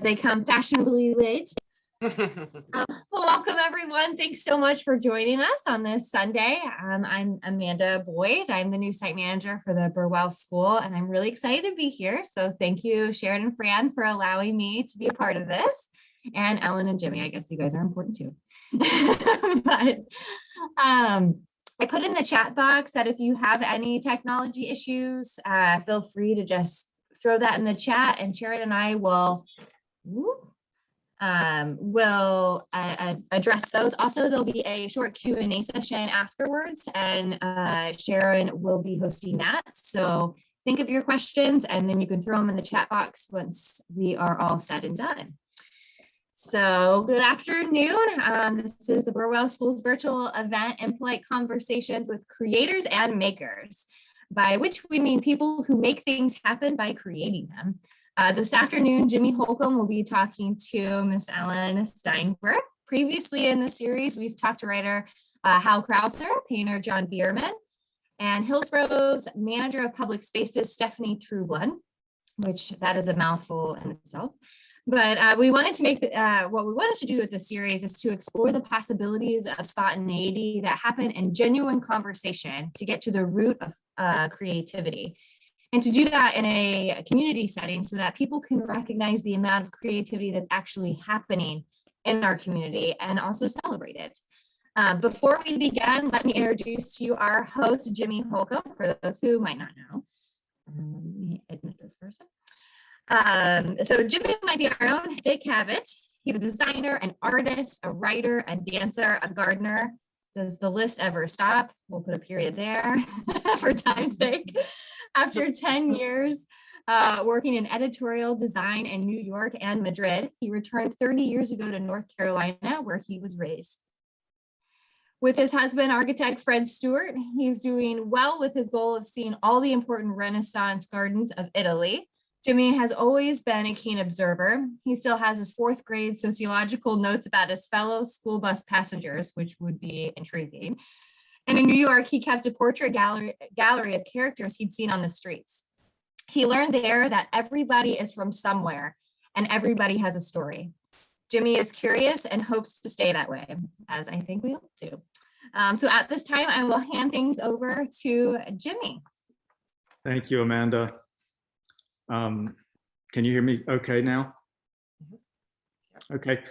they come fashionably late. Well, welcome everyone. Thanks so much for joining us on this Sunday. I'm Amanda Boyd. I'm the new site manager for the Burwell School, and I'm really excited to be here. So thank you, Sharon and Fran, for allowing me to be a part of this. And Ellen and Jimmy, I guess you guys are important too. But I put in the chat box that if you have any technology issues, feel free to just throw that in the chat, and Sharon and I will address those. Also, there'll be a short Q&A session afterwards, and Sharon will be hosting that. So think of your questions, and then you can throw them in the chat box once we are all said and done. So good afternoon. This is the Burwell School's virtual event, Impolite Conversations with Creators and Makers, by which we mean people who make things happen by creating them. This afternoon, Jimmy Holcomb will be talking to Miss Ellen Steinberg. Previously in the series, we've talked to writer Hal Crowther, painter John Bierman, and Hillsborough's manager of public spaces, Stephanie Trueblood, which that is a mouthful in itself. But we wanted to make, what we wanted to do with the series is to explore the possibilities of spontaneity that happen in genuine conversation to get to the root of creativity. And to do that in a community setting so that people can recognize the amount of creativity that's actually happening in our community and also celebrate it. Before we begin, let me introduce to you our host, Jimmy Holcomb, for those who might not know. Let me admit this person. So Jimmy might be our own Dick Cavett. He's a designer, an artist, a writer, a dancer, a gardener. Does the list ever stop? We'll put a period there for time's sake. After 10 years working in editorial design in New York and Madrid, he returned 30 years ago to North Carolina, where he was raised. With his husband, architect Fred Stewart, he's doing well with his goal of seeing all the important Renaissance gardens of Italy. Jimmy has always been a keen observer. He still has his 4th grade sociological notes about his fellow school bus passengers, which would be intriguing. And in New York, he kept a portrait gallery of characters he'd seen on the streets. He learned there that everybody is from somewhere and everybody has a story. Jimmy is curious and hopes to stay that way, as I think we all do. So at this time, I will hand things over to Jimmy. Thank you, Amanda. Can you hear me okay now? Okay.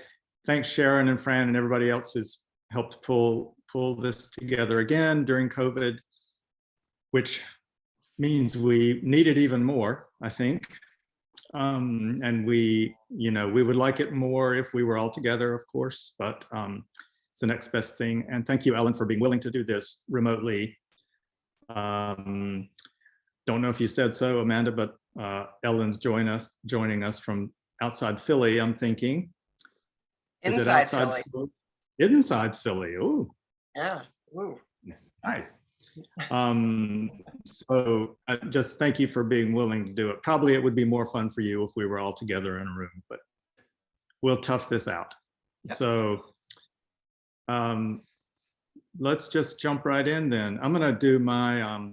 Thanks, Sharon and Fran and everybody else who's helped pull this together again during COVID, which means we need it even more, I think. And we would like it more if we were all together, of course, but it's the next best thing. And thank you, Ellen, for being willing to do this remotely. Don't know if you said so, Amanda, but Ellen's joining us from outside Philly, I'm thinking. Inside Is it outside Philly? Inside Philly. Ooh. Yeah. Ooh. Nice. So just thank you for being willing to do it. Probably it would be more fun for you if we were all together in a room, but we'll tough this out. Yes. So let's just jump right in then. I'm going to do my, I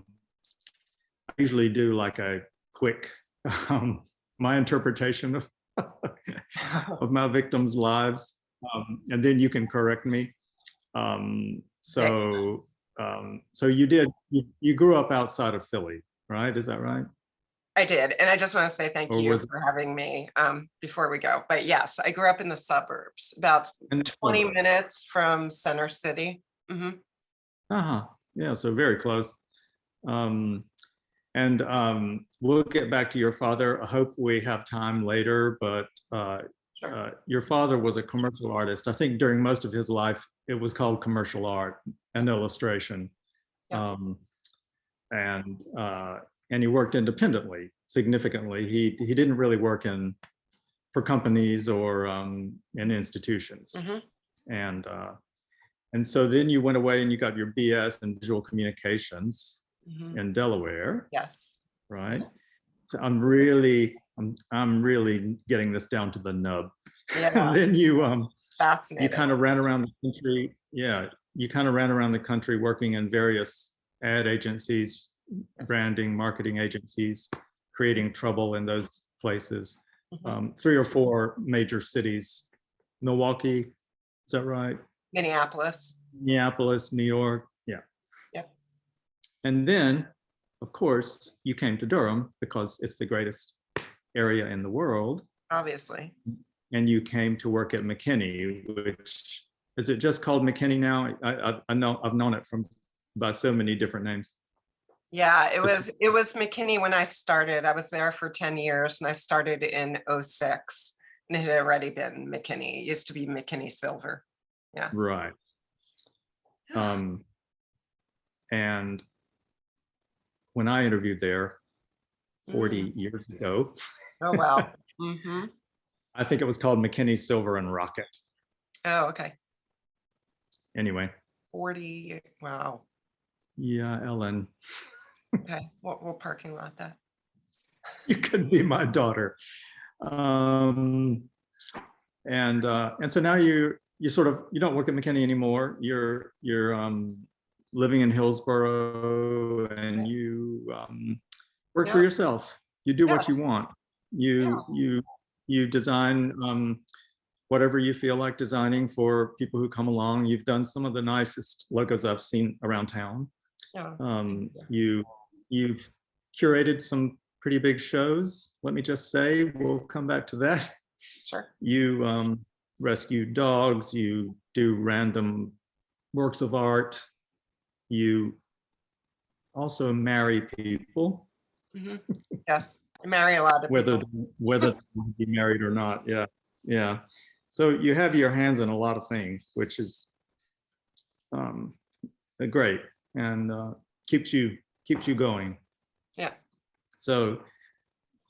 usually do like a quick, my interpretation of, of my victims' lives, and then you can correct me. So you grew up outside of Philly, right? Is that right? I did. And I just want to say thank you for having me before we go. But yes, I grew up in the suburbs, about 20 minutes from Center City. Mm-hmm. Yeah, so very close. And we'll get back to your father. I hope we have time later, but Sure. Your father was a commercial artist. I think during most of his life, it was called commercial art and illustration. Yeah. And he worked independently, significantly. He didn't really work for companies or in institutions. Mm-hmm. And so then you went away and you got your BS in visual communications Mm-hmm. in Delaware. Yes. Right. So I'm really getting this down to the nub. Yeah. And then you Fascinating. you kind of ran around the country. Yeah, you kind of ran around the country working in various ad agencies, Yes. branding, marketing agencies, creating trouble in those places. 3 or 4 major cities. Milwaukee, is that right? Minneapolis. Minneapolis, New York, yeah. Yep. And then, of course, you came to Durham because it's the greatest area in the world. Obviously. And you came to work at McKinney, which, is it just called McKinney now? I know, I've known it by so many different names. Yeah, it was McKinney when I started. I was there for 10 years and I started in 06 and it had already been McKinney. It used to be McKinney Silver. Yeah. Right. And when I interviewed there 40 years ago. Oh, wow. Mm-hmm. I think it was called McKinney Silver and Rocket. Oh, okay. Anyway. 40, wow. Yeah, Ellen. Okay, we'll parking lot that. You could be my daughter. And so now you sort of, you don't work at McKinney anymore. You're living in Hillsborough, and you work for yourself. You do what you want. You design whatever you feel like designing for people who come along. You've done some of the nicest logos I've seen around town. You've curated some pretty big shows. Let me just say, we'll come back to that. Sure. You rescue dogs. You do random works of art. You also marry people. Mm-hmm. Yes, I marry a lot of whether people. Whether they want to be married or not. Yeah. So you have your hands in a lot of things, which is great, and keeps you going. Yeah. So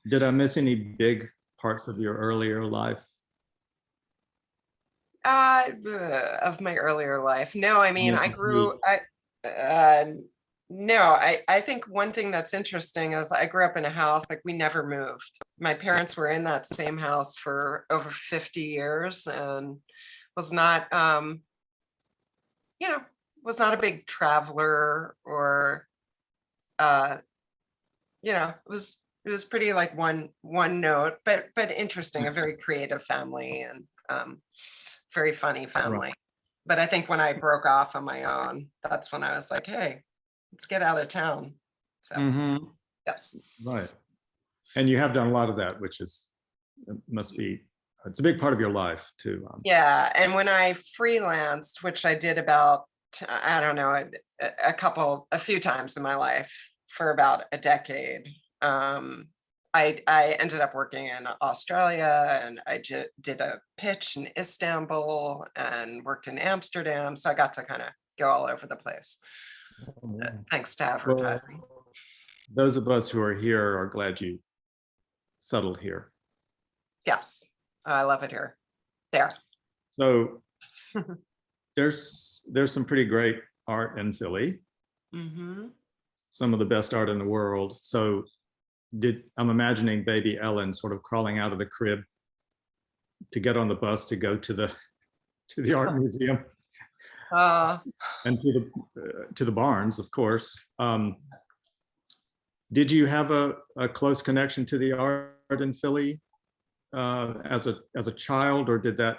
did I miss any big parts of your earlier life? Of my earlier life? No, I mean, I think one thing that's interesting is I grew up in a house, like we never moved. My parents were in that same house for over 50 years and was not, was not a big traveler or, it was pretty like one note, but interesting, a very creative family and very funny family. Right. But I think when I broke off on my own, that's when I was like, hey, let's get out of town. So yes. Right. And you have done a lot of that, which is, it's a big part of your life too. Yeah. And when I freelanced, which I did about, I don't know, a few times in my life for about a decade, I ended up working in Australia, and I did a pitch in Istanbul and worked in Amsterdam. So I got to kind of go all over the place. Thanks to advertising. Well, those of us who are here are glad you settled here. Yes, I love it here. There. So there's some pretty great art in Philly. Mm-hmm. Some of the best art in the world. So I'm imagining baby Ellen sort of crawling out of the crib to get on the bus to go to the art museum. And to the barns, of course. Did you have a close connection to the art in Philly as a child, or did that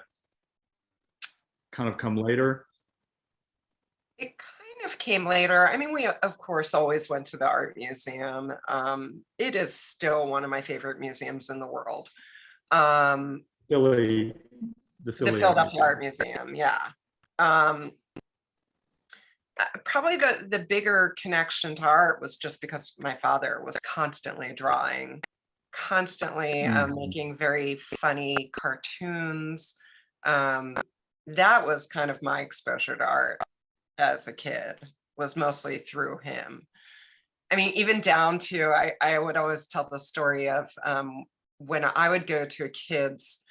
kind of come later? It kind of came later. I mean, we of course always went to the art museum. It is still one of my favorite museums in the world. The Philadelphia Art Museum, yeah. Probably the bigger connection to art was just because my father was constantly drawing, constantly making very funny cartoons. That was kind of my exposure to art as a kid, was mostly through him. I mean, even down to, I would always tell the story of when I would go to a kid's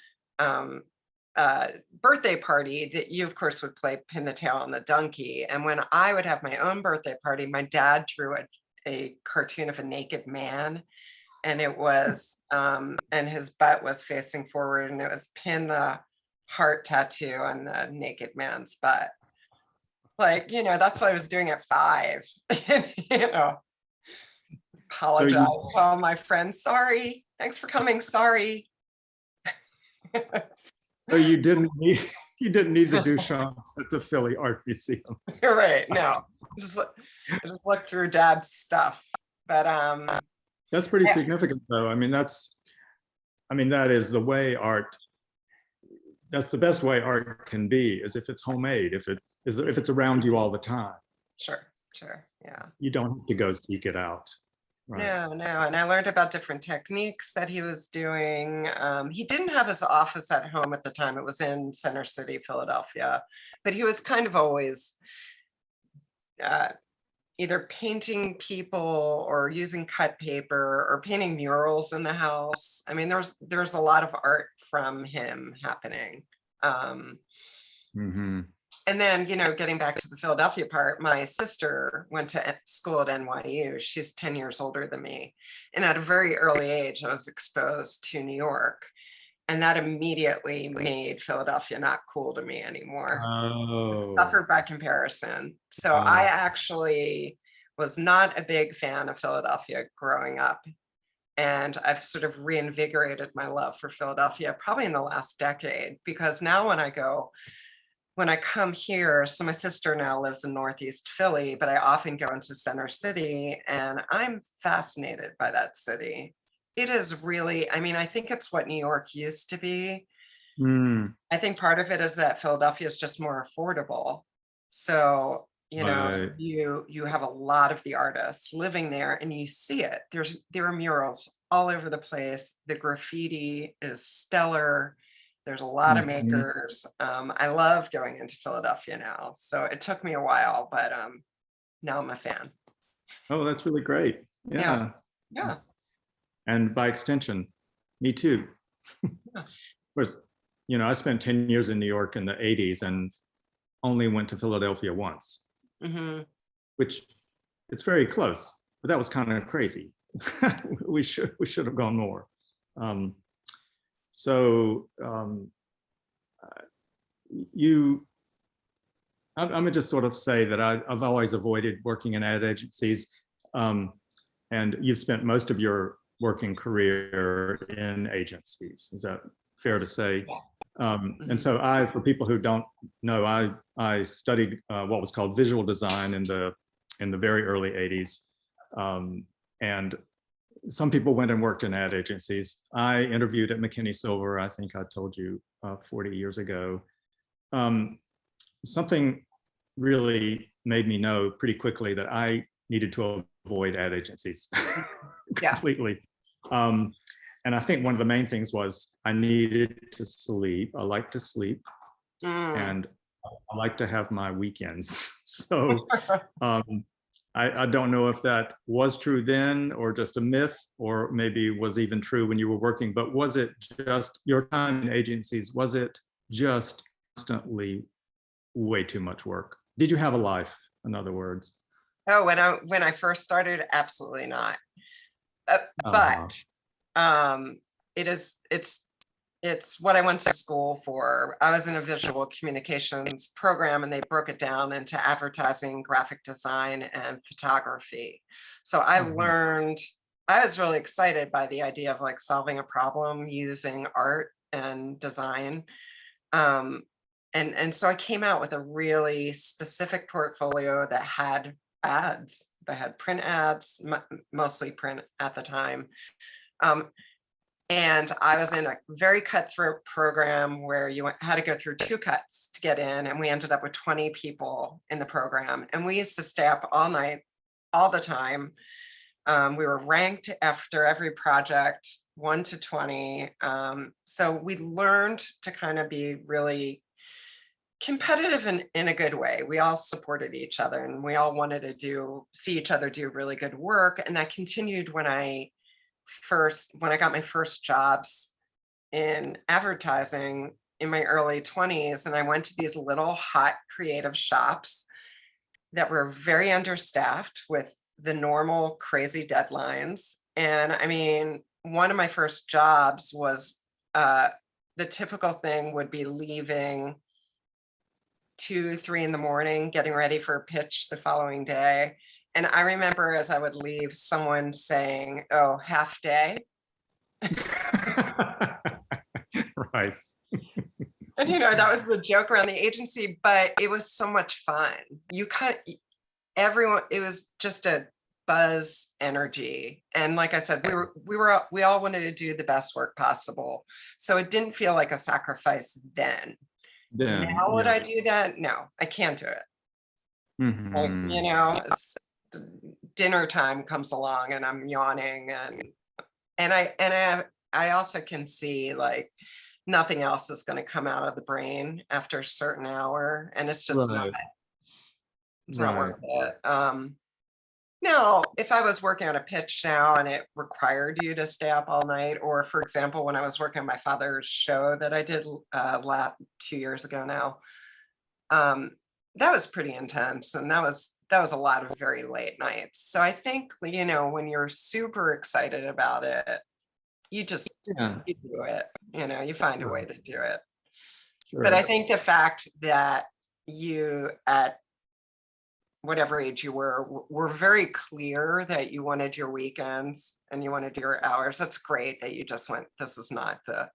birthday party, that you of course would play pin the tail on the donkey. And when I would have my own birthday party, my dad drew a cartoon of a naked man, and it was and his butt was facing forward, and it was pin the heart tattoo on the naked man's butt. Like, that's what I was doing at 5. Apologize to all my friends. Sorry. Thanks for coming. Sorry. So you didn't need the Duchamps at the Philly Art Museum. You're right. No, just look through Dad's stuff. But That's pretty yeah. significant, though. I mean, that is the way art. That's the best way art can be, is if it's homemade, if it's around you all the time. Sure, yeah. You don't have to go seek it out. Right. No, and I learned about different techniques that he was doing. He didn't have his office at home at the time. It was in Center City, Philadelphia, but he was kind of always either painting people or using cut paper or painting murals in the house. I mean, there's a lot of art from him happening. And then, getting back to the Philadelphia part, my sister went to school at NYU. She's 10 years older than me. And at a very early age, I was exposed to New York. And that immediately made Philadelphia not cool to me anymore. Oh. Suffered by comparison. So I actually was not a big fan of Philadelphia growing up. And I've sort of reinvigorated my love for Philadelphia probably in the last decade, because now when I come here, so my sister now lives in Northeast Philly, but I often go into Center City, and I'm fascinated by that city. It is really, I think it's what New York used to be. I think part of it is that Philadelphia is just more affordable. So, Right. you have a lot of the artists living there, and you see it. There are murals all over the place. The graffiti is stellar. There's a lot of makers. I love going into Philadelphia now. So it took me a while, but now I'm a fan. Oh, that's really great. Yeah. And by extension, me too. Of course, I spent 10 years in New York in the 80s and only went to Philadelphia once, which it's very close, but that was kind of crazy. we should have gone more. I'm gonna just sort of say that I've always avoided working in ad agencies, and you've spent most of your working career in agencies. Is that fair to say? And so for people who don't know, I studied what was called visual design in the very early 80s, and some people went and worked in ad agencies. I interviewed at McKinney Silver, I think I told you 40 years ago. Something really made me know pretty quickly that I needed to avoid ad agencies completely. And I think one of the main things was I needed to sleep. I like to sleep, and I like to have my weekends. So I don't know if that was true then or just a myth, or maybe was even true when you were working, but was it just your time in agencies? Was it just constantly way too much work? Did you have a life, in other words? Oh, when I first started, absolutely not. But it's what I went to school for. I was in a visual communications program, and they broke it down into advertising, graphic design, and photography. So I learned, I was really excited by the idea of like solving a problem using art and design. And so I came out with a really specific portfolio that had ads, that had print ads, mostly print at the time. And I was in a very cutthroat program where you had to go through 2 cuts to get in, and we ended up with 20 people in the program. And we used to stay up all night, all the time. We were ranked after every project, 1 to 20. So we learned to kind of be really competitive in a good way. We all supported each other, and we all wanted to see each other do really good work. And that continued when I got my first jobs in advertising in my early 20s. And I went to these little hot creative shops that were very understaffed with the normal crazy deadlines. And I mean, one of my first jobs was the typical thing would be leaving 2, 3 in the morning, getting ready for a pitch the following day. And I remember as I would leave, someone saying, "Oh, half day." Right. Right. And that was a joke around the agency, but it was so much fun. Everyone, it was just a buzz energy. And like I said, we all wanted to do the best work possible. So it didn't feel like a sacrifice then. Now would I do that? No, I can't do it. Like, it's dinner time comes along and I'm yawning and I also can see like nothing else is going to come out of the brain after a certain hour, and it's just not worth it. Now, if I was working on a pitch now and it required you to stay up all night, or for example, when I was working on my father's show that I did 2 years ago now, that was pretty intense, and that was a lot of very late nights. So I think, when you're super excited about it, you just you do it, you find a way to do it. Sure. But I think the fact that you, at whatever age you were very clear that you wanted your weekends and you wanted your hours. That's great that you just went, this is not the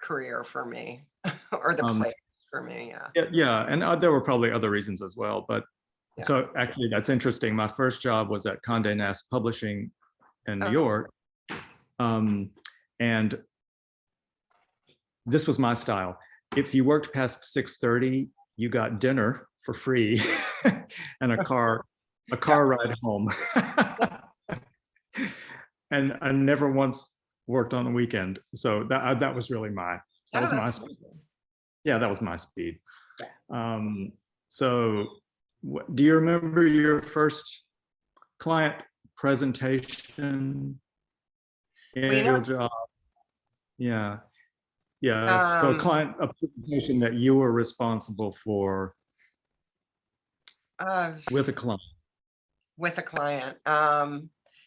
career for me or the place for me. Yeah. And there were probably other reasons as well, but so actually that's interesting. My first job was at Condé Nast Publishing in New York. And this was my style. If you worked past 6:30, you got dinner for free and a car ride home. And I never once worked on the weekend. So that was really my speed. Yeah, that was my speed. So do you remember your first client presentation in your job? Yeah. So a presentation that you were responsible for with a client. With a client. No,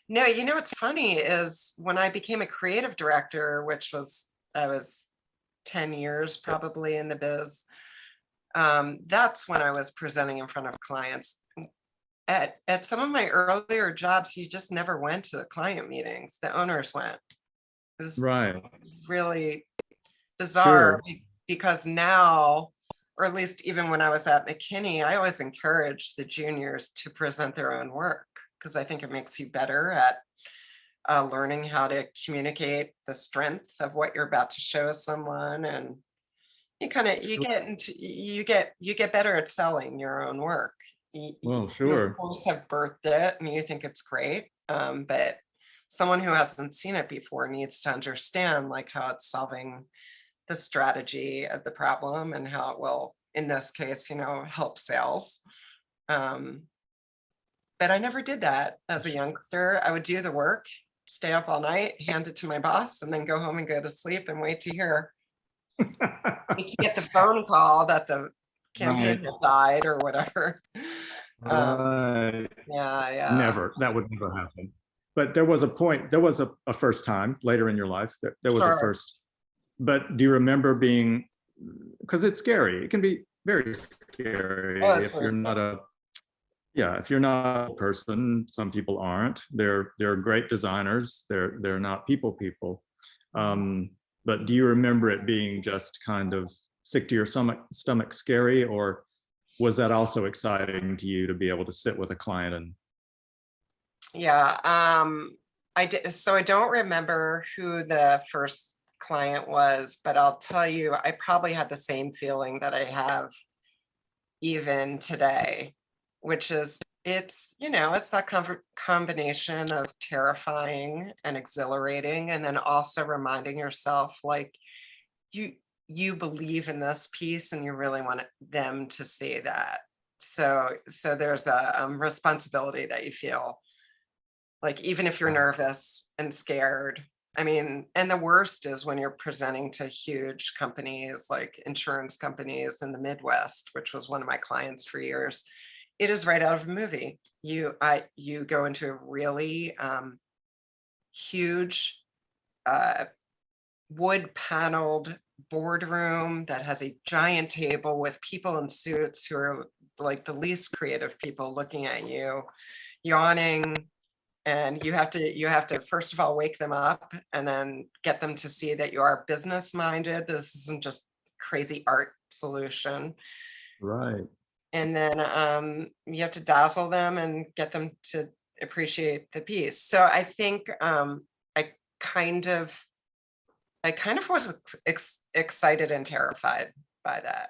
what's funny is when I became a creative director, I was 10 years probably in the biz. That's when I was presenting in front of clients. At some of my earlier jobs, you just never went to the client meetings. The owners went. It was really bizarre because now, or at least even when I was at McKinney, I always encourage the juniors to present their own work because I think it makes you better at learning how to communicate the strength of what you're about to show someone, and you get better at selling your own work. Well, sure. You of course have birthed it and you think it's great, but someone who hasn't seen it before needs to understand like how it's solving the strategy of the problem and how it will, in this case, help sales. But I never did that as a youngster. I would do the work, stay up all night, hand it to my boss, and then go home and go to sleep and wait to hear. Wait to get the phone call that the campaign had died or whatever. Never. That would never happen. But there was a first time later in your life that there was a first. But do you remember because it's scary. It can be very scary if you're not if you're not a person. Some people aren't. They're great designers. They're not people. But do you remember it being just kind of sick to your stomach scary, or was that also exciting to you to be able to sit with a client and? I did. So I don't remember who the first client was, but I'll tell you, I probably had the same feeling that I have even today, which is it's that combination of terrifying and exhilarating, and then also reminding yourself like you believe in this piece and you really want them to see that. So there's a responsibility that you feel like, even if you're nervous and scared. I mean, and the worst is when you're presenting to huge companies like insurance companies in the Midwest, which was one of my clients for years. It is right out of a movie. You go into a really huge wood paneled boardroom that has a giant table with people in suits who are like the least creative people looking at you, yawning, And you have to first of all wake them up and then get them to see that you are business minded. This isn't just crazy art solution. Right. And then you have to dazzle them and get them to appreciate the piece. So I think I kind of was excited and terrified by that.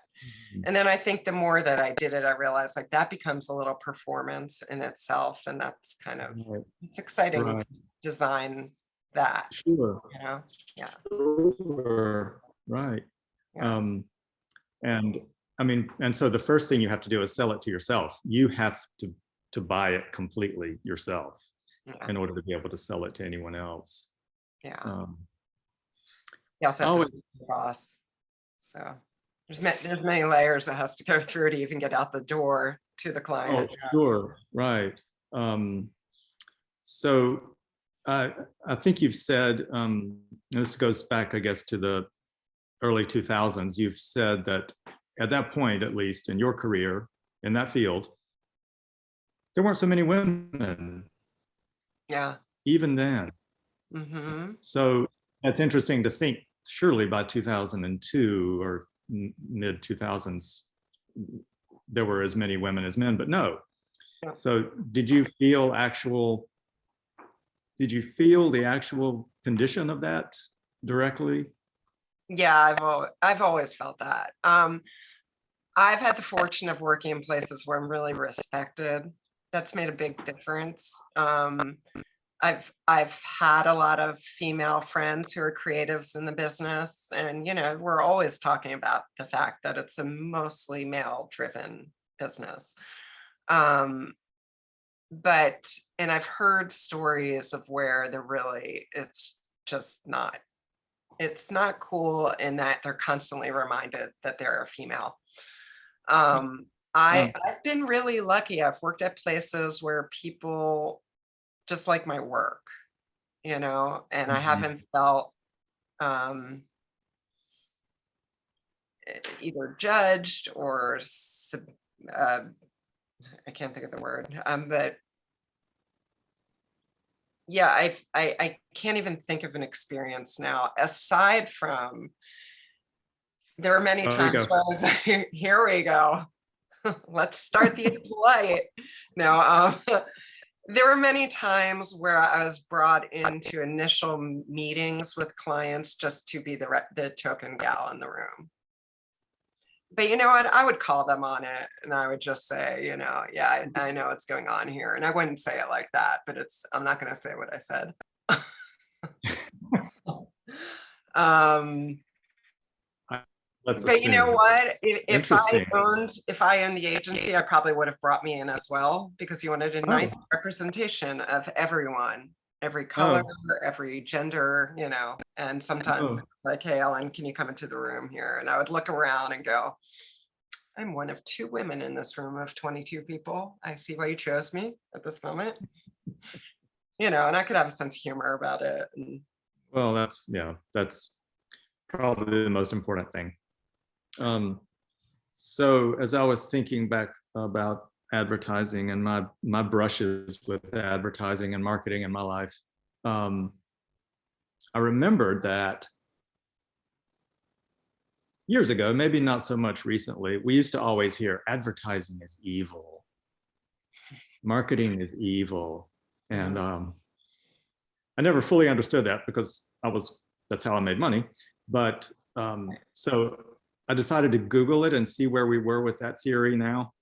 And then I think the more that I did it, I realized like that becomes a little performance in itself. And that's kind of, it's exciting to design that. Sure. You know? Yeah. Sure. Right. Yeah. And I mean, and so the first thing you have to do is sell it to yourself. You have to buy it completely yourself in order to be able to sell it to anyone else. Yeah. You also have to see the boss. So there's many layers that has to go through to even get out the door to the client. Oh, sure. Right. So I think you've said, this goes back, I guess, to the early 2000s. You've said that at that point, at least in your career in that field, there weren't so many women. Yeah. Even then. Mm-hmm. So that's interesting to think. Surely by 2002 or mid 2000s, there were as many women as men, but no. Yeah. So did you feel the actual condition of that directly? Yeah, I've always felt that. I've had the fortune of working in places where I'm really respected. That's made a big difference. I've had a lot of female friends who are creatives in the business, and we're always talking about the fact that it's a mostly male-driven business. And I've heard stories of where it's not cool in that they're constantly reminded that they're a female. I've been really lucky. I've worked at places where people just like my work, and I haven't felt either judged or I can't think of the word, but yeah, I can't even think of an experience now aside from there are many times where I was like, here we go. Let's start the impolite. No, there were many times where I was brought into initial meetings with clients just to be the token gal in the room. But you know what? I would call them on it and I would just say, yeah, I know what's going on here. And I wouldn't say it like that, but I'm not going to say what I said. But you know what? If I owned the agency, I probably would have brought me in as well, because you wanted a nice representation of everyone, every color, every gender, and sometimes it's like, hey, Ellen, can you come into the room here? And I would look around and go, I'm one of 2 women in this room of 22 people. I see why you chose me at this moment. And I could have a sense of humor about it. Well, that's probably the most important thing. So as I was thinking back about advertising and my brushes with advertising and marketing in my life, I remembered that years ago, maybe not so much recently, we used to always hear advertising is evil, marketing is evil. And I never fully understood that because that's how I made money. But so I decided to Google it and see where we were with that theory now.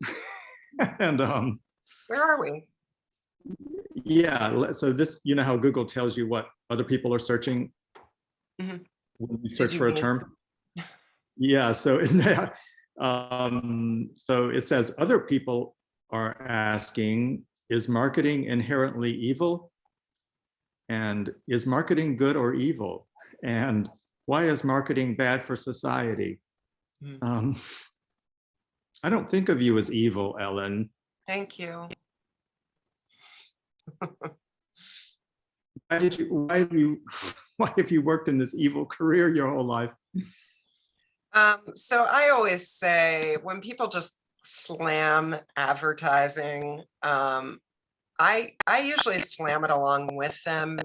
And where are we? Yeah, so this, how Google tells you what other people are searching when you search for a term? Yeah, so so it says other people are asking, is marketing inherently evil? And is marketing good or evil? And why is marketing bad for society? I don't think of you as evil, Ellen. Thank you. Why have you worked in this evil career your whole life? So I always say when people just slam advertising, I usually slam it along with them,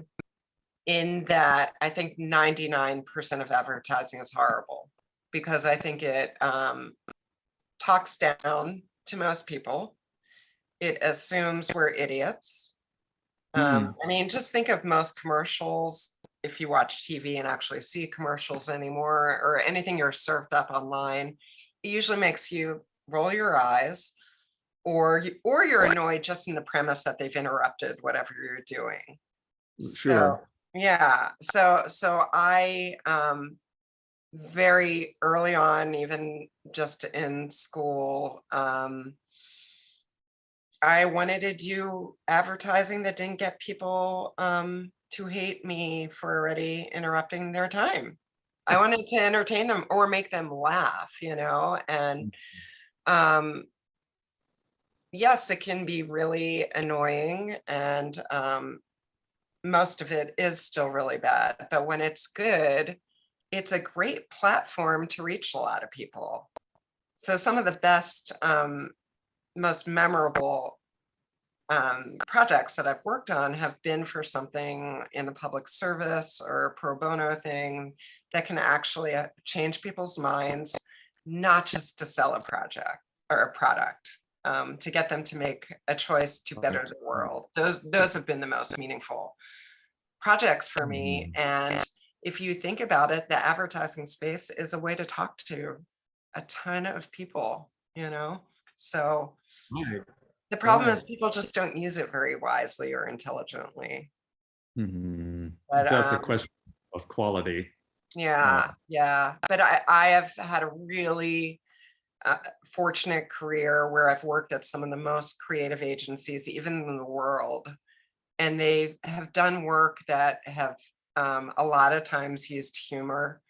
in that I think 99% of advertising is horrible, because I think it talks down to most people. It assumes we're idiots. I mean, just think of most commercials. If you watch TV and actually see commercials anymore, or anything you're served up online, it usually makes you roll your eyes, or you're annoyed just in the premise that they've interrupted whatever you're doing. So Sure. yeah, so I very early on, even just in school, I wanted to do advertising that didn't get people to hate me for already interrupting their time. I wanted to entertain them or make them laugh, and yes, it can be really annoying, and most of it is still really bad. But when it's good, it's a great platform to reach a lot of people. So some of the best, most memorable projects that I've worked on have been for something in the public service or a pro bono thing that can actually change people's minds, not just to sell a project or a product, to get them to make a choice to better the world. Those have been the most meaningful projects for me. And if you think about it, the advertising space is a way to talk to a ton of people, so Right. the problem is Right. people just don't use it very wisely or intelligently. So But that's a question of quality. yeah. But I have had a really fortunate career where I've worked at some of the most creative agencies, even in the world. And they have done work that have a lot of times used humor.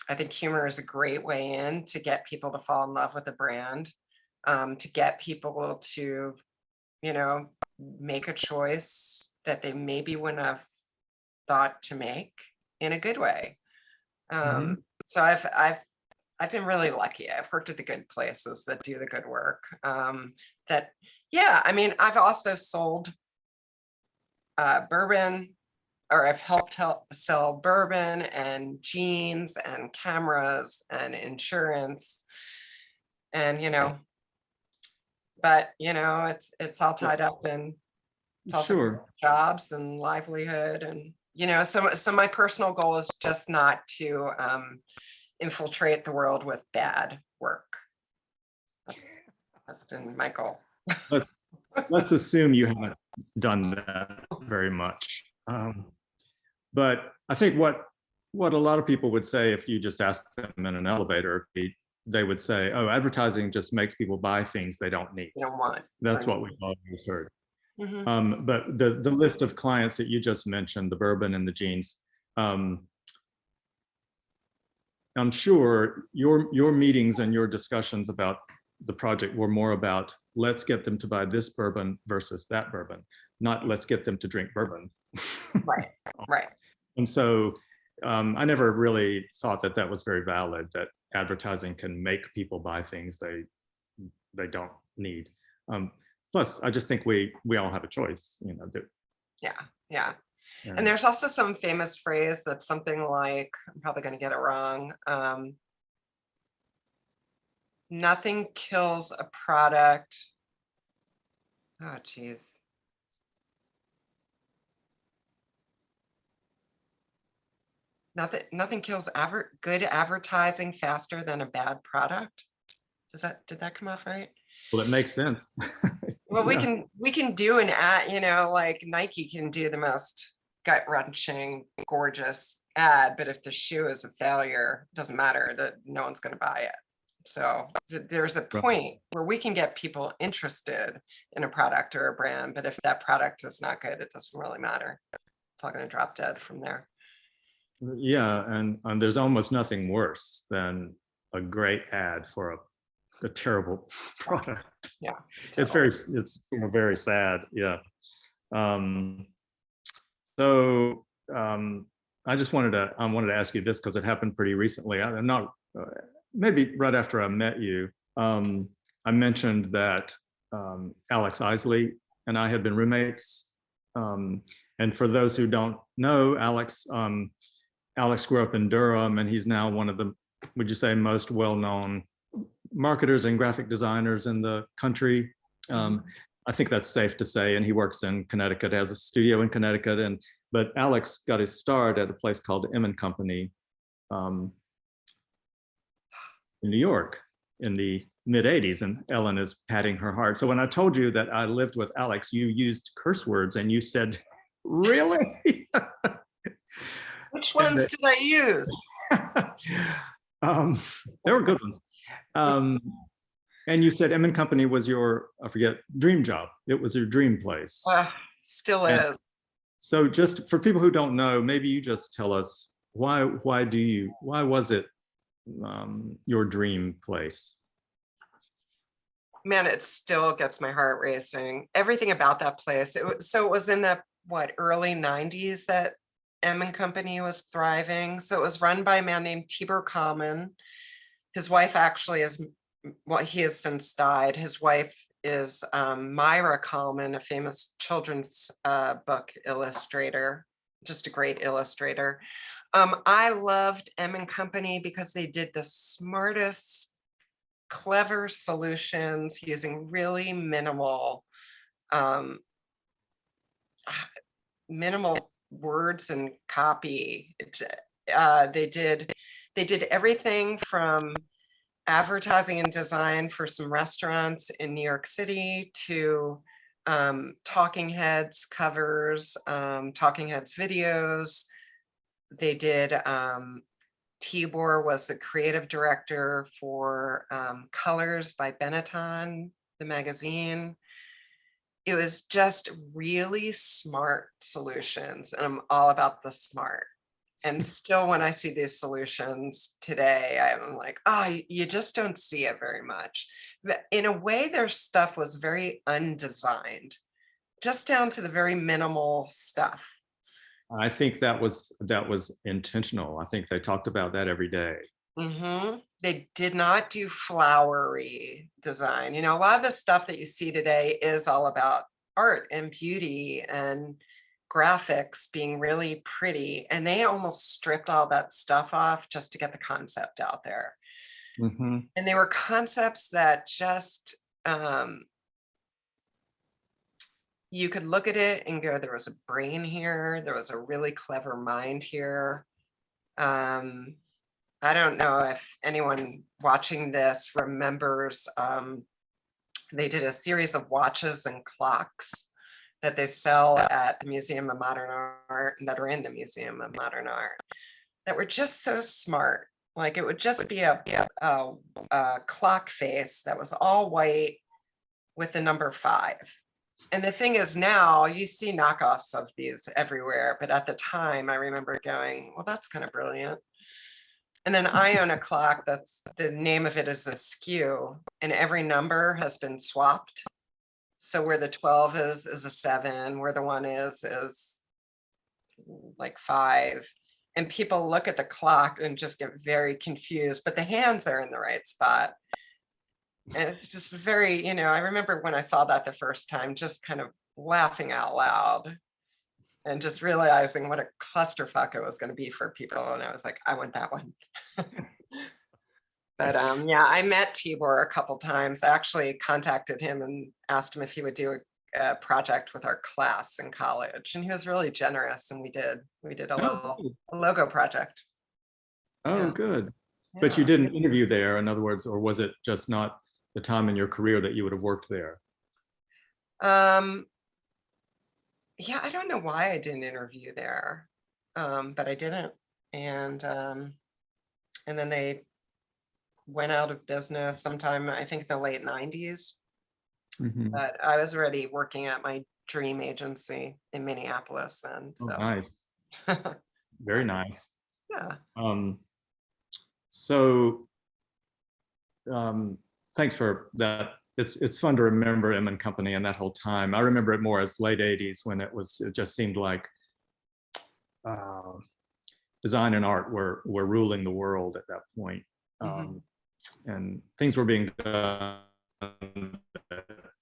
I think humor is a great way in to get people to fall in love with a brand, to get people to, make a choice that they maybe wouldn't have thought to make in a good way. So I've been really lucky. I've worked at the good places that do the good work. I mean, I've also sold bourbon, or I've helped sell bourbon and jeans and cameras and insurance, and but it's all tied up in, it's also Sure. jobs and livelihood, and so my personal goal is just not to infiltrate the world with bad work. That's been my goal. Let's assume you haven't done that very much. But I think what a lot of people would say if you just asked them in an elevator, they would say, "Oh, advertising just makes people buy things they don't need." You don't want. That's what we've always heard. Mhm. But the list of clients that you just mentioned, the bourbon and the jeans, I'm sure your meetings and your discussions about the project were more about, let's get them to buy this bourbon versus that bourbon, not let's get them to drink bourbon. Right. And so I never really thought that was very valid, that advertising can make people buy things they don't need. Plus, I just think we all have a choice, Yeah. And there's also some famous phrase that's something like, I'm probably going to get it wrong. Nothing kills a product. Oh, geez. Nothing kills good advertising faster than a bad product. Did that come off right? Well, it makes sense. Well, we can do an ad, like Nike can do the most gut-wrenching, gorgeous ad, but if the shoe is a failure, it doesn't matter, that no one's going to buy it. So there's a point where we can get people interested in a product or a brand, but if that product is not good, it doesn't really matter. It's all going to drop dead from there. Yeah, and there's almost nothing worse than a great ad for a terrible product. Yeah, it's very sad. Yeah. So I wanted to ask you this because it happened pretty recently. I'm not maybe right after I met you. I mentioned that Alex Isley and I had been roommates. And for those who don't know, Alex grew up in Durham, and he's now one of the, would you say, most well-known marketers and graphic designers in the country. I think that's safe to say. And he works in Connecticut, has a studio in Connecticut. But Alex got his start at a place called M & Company in New York in the mid 80s. And Ellen is patting her heart. So when I told you that I lived with Alex, you used curse words and you said, really? Which ones did I use? They were good ones. And you said M & Company was your, I forget, dream job. It was your dream place. Still is. So just for people who don't know, maybe you just tell us why was it your dream place? Man, it still gets my heart racing. Everything about that place. It was in the early 90s that M & Company was thriving. So it was run by a man named Tibor Kalman. His wife actually is, well, he has since died. His wife is Myra Kalman, a famous children's book illustrator, just a great illustrator. I loved M & Company because they did the smartest, clever solutions using really minimal words and copy. They did everything from advertising and design for some restaurants in New York City to talking heads covers, talking heads videos. They did, Tibor was the creative director for Colors by Benetton, the magazine. It was just really smart solutions, and I'm all about the smart. And still, when I see these solutions today, I'm like, oh, you just don't see it very much. But in a way, their stuff was very undesigned, just down to the very minimal stuff. I think that was intentional. I think they talked about that every day. They did not do flowery design. You know, a lot of the stuff that you see today is all about art and beauty and graphics being really pretty. And they almost stripped all that stuff off just to get the concept out there. And they were concepts that just, you could look at it and go, there was a brain here. There was a really clever mind here. I don't know if anyone watching this remembers, they did a series of watches and clocks that they sell at the Museum of Modern Art and that are in the Museum of Modern Art that were just so smart. Like it would just be a clock face that was all white with the number 5. And the thing is, now you see knockoffs of these everywhere. But at the time, I remember going, well, that's kind of brilliant. And then I own a clock that's, the name of it is a skew, and every number has been swapped. So where the 12 is a 7, where the 1 is like 5. And people look at the clock and just get very confused, but the hands are in the right spot. And it's just very, you know, I remember when I saw that the first time, just kind of laughing out loud and just realizing what a clusterfuck it was going to be for people. And I was like, I want that one. But yeah, I met Tibor a couple times. I actually contacted him and asked him if he would do a project with our class in college. And he was really generous. And we did a logo project. Oh, Yeah. good. Yeah. But you didn't interview there, in other words, or was it just not the time in your career that you would have worked there? Yeah, I don't know why I didn't interview there, but I didn't. And then they went out of business sometime, I think in the late 90s. But I was already working at my dream agency in Minneapolis then. So. Oh, nice. Very nice. Yeah. So thanks for that. It's fun to remember M & Company and that whole time. I remember it more as late 80s when it just seemed like design and art were ruling the world at that point. And things were being done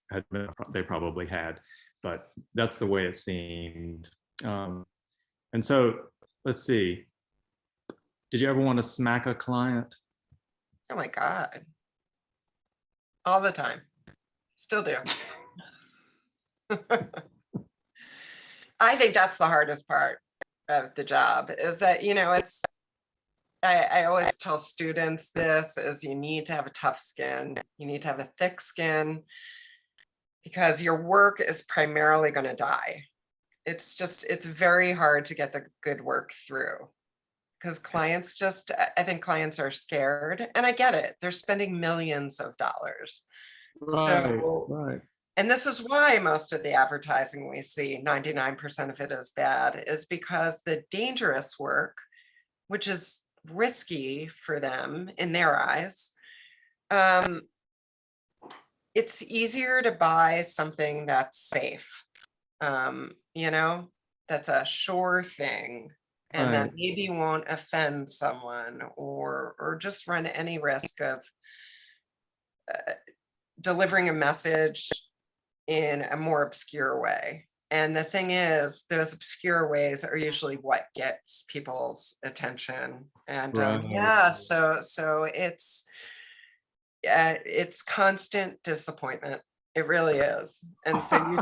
that they probably had. but that's the way it seemed. And so let's see. Did you ever want to smack a client? Oh my God. All the time. Still do. I think that's the hardest part of the job is that, I always tell students this is you need to have a tough skin. You need to have a thick skin because your work is primarily going to die. It's very hard to get the good work through because I think clients are scared, and I get it. They're spending millions of dollars. Right. And this is why most of the advertising we see, 99% of it is bad, is because the dangerous work, which is risky for them in their eyes, it's easier to buy something that's safe, that's a sure thing, and that maybe won't offend someone or just run any risk of delivering a message in a more obscure way. And the thing is, those obscure ways are usually what gets people's attention. And so it's constant disappointment. It really is. And so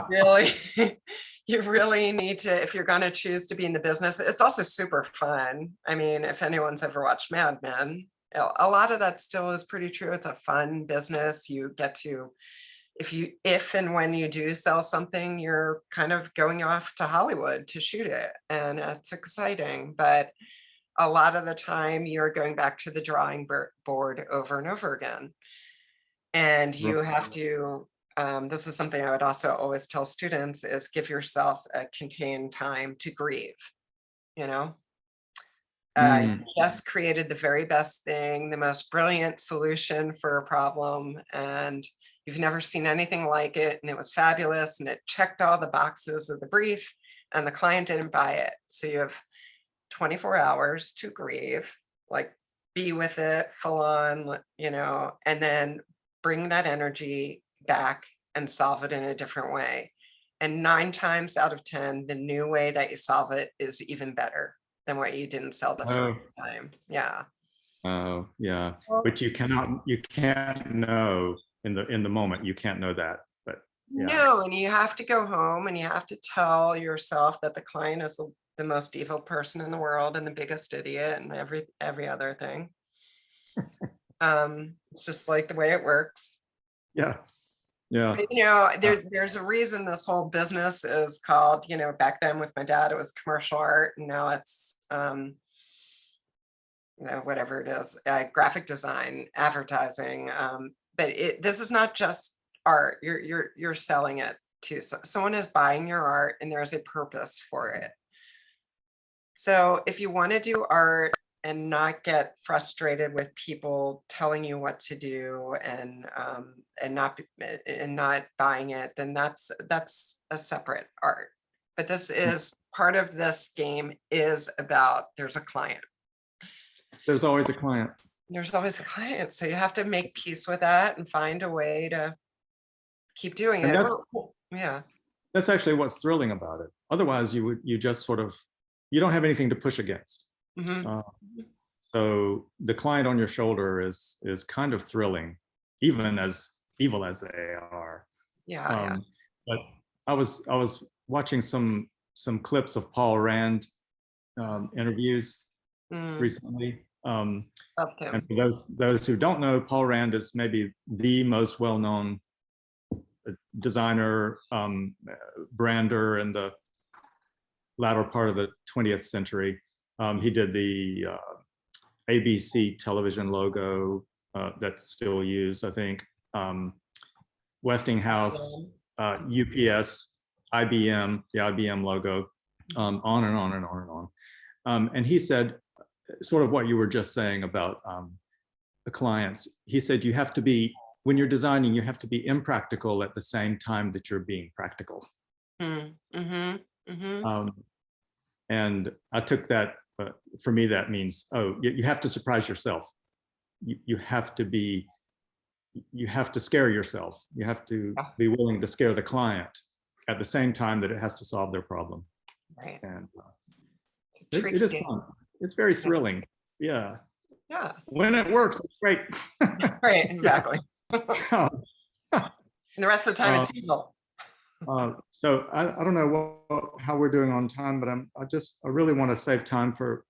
you really need to, if you're going to choose to be in the business, it's also super fun. I mean, if anyone's ever watched Mad Men, a lot of that still is pretty true. It's a fun business. You get to, if and when you do sell something, you're kind of going off to Hollywood to shoot it, and it's exciting. But a lot of the time you're going back to the drawing board over and over again. And you have to, this is something I would also always tell students, is give yourself a contained time to grieve. You just created the very best thing, the most brilliant solution for a problem, and you've never seen anything like it, and it was fabulous, and it checked all the boxes of the brief, and the client didn't buy it. So you have 24 hours to grieve, like be with it full on, and then bring that energy back and solve it in a different way. And 9 times out of 10, the new way that you solve it is even better than what you didn't sell the first time. Yeah. Oh, yeah. But you can't know in the moment. You can't know that. But yeah. No, and you have to go home and you have to tell yourself that the client is the most evil person in the world and the biggest idiot and every other thing. It's just like the way it works. Yeah. Yeah. But, there's a reason this whole business is called, back then with my dad, it was commercial art, and now it's, whatever it is, graphic design, advertising. But this is not just art. You're selling it to someone is buying your art, and there's a purpose for it. So if you want to do art and not get frustrated with people telling you what to do and not buying it, then that's a separate art. But this is part of this game is about there's a client. There's always a client. There's always a client. So you have to make peace with that and find a way to keep doing it. That's actually what's thrilling about it. Otherwise, you just sort of, you don't have anything to push against. So the client on your shoulder is kind of thrilling, even as evil as they are. But I was watching some clips of Paul Rand interviews recently. And for those who don't know, Paul Rand is maybe the most well-known designer, brander in the latter part of the 20th century. He did the ABC television logo that's still used, I think. Westinghouse, UPS, IBM, the IBM logo, on and on and on and on. And he said, sort of what you were just saying about the clients. He said, you have to be, when you're designing, you have to be impractical at the same time that you're being practical. And I took that, for me, that means, you have to surprise yourself. You have to scare yourself. You have to be willing to scare the client. at the same time that it has to solve their problem. Right. And Tricky it is game. fun. It's very thrilling. Yeah. Yeah. When it works, it's great. Right. Exactly. Yeah. And the rest of the time it's evil. So I don't know how we're doing on time, but I really want to save time for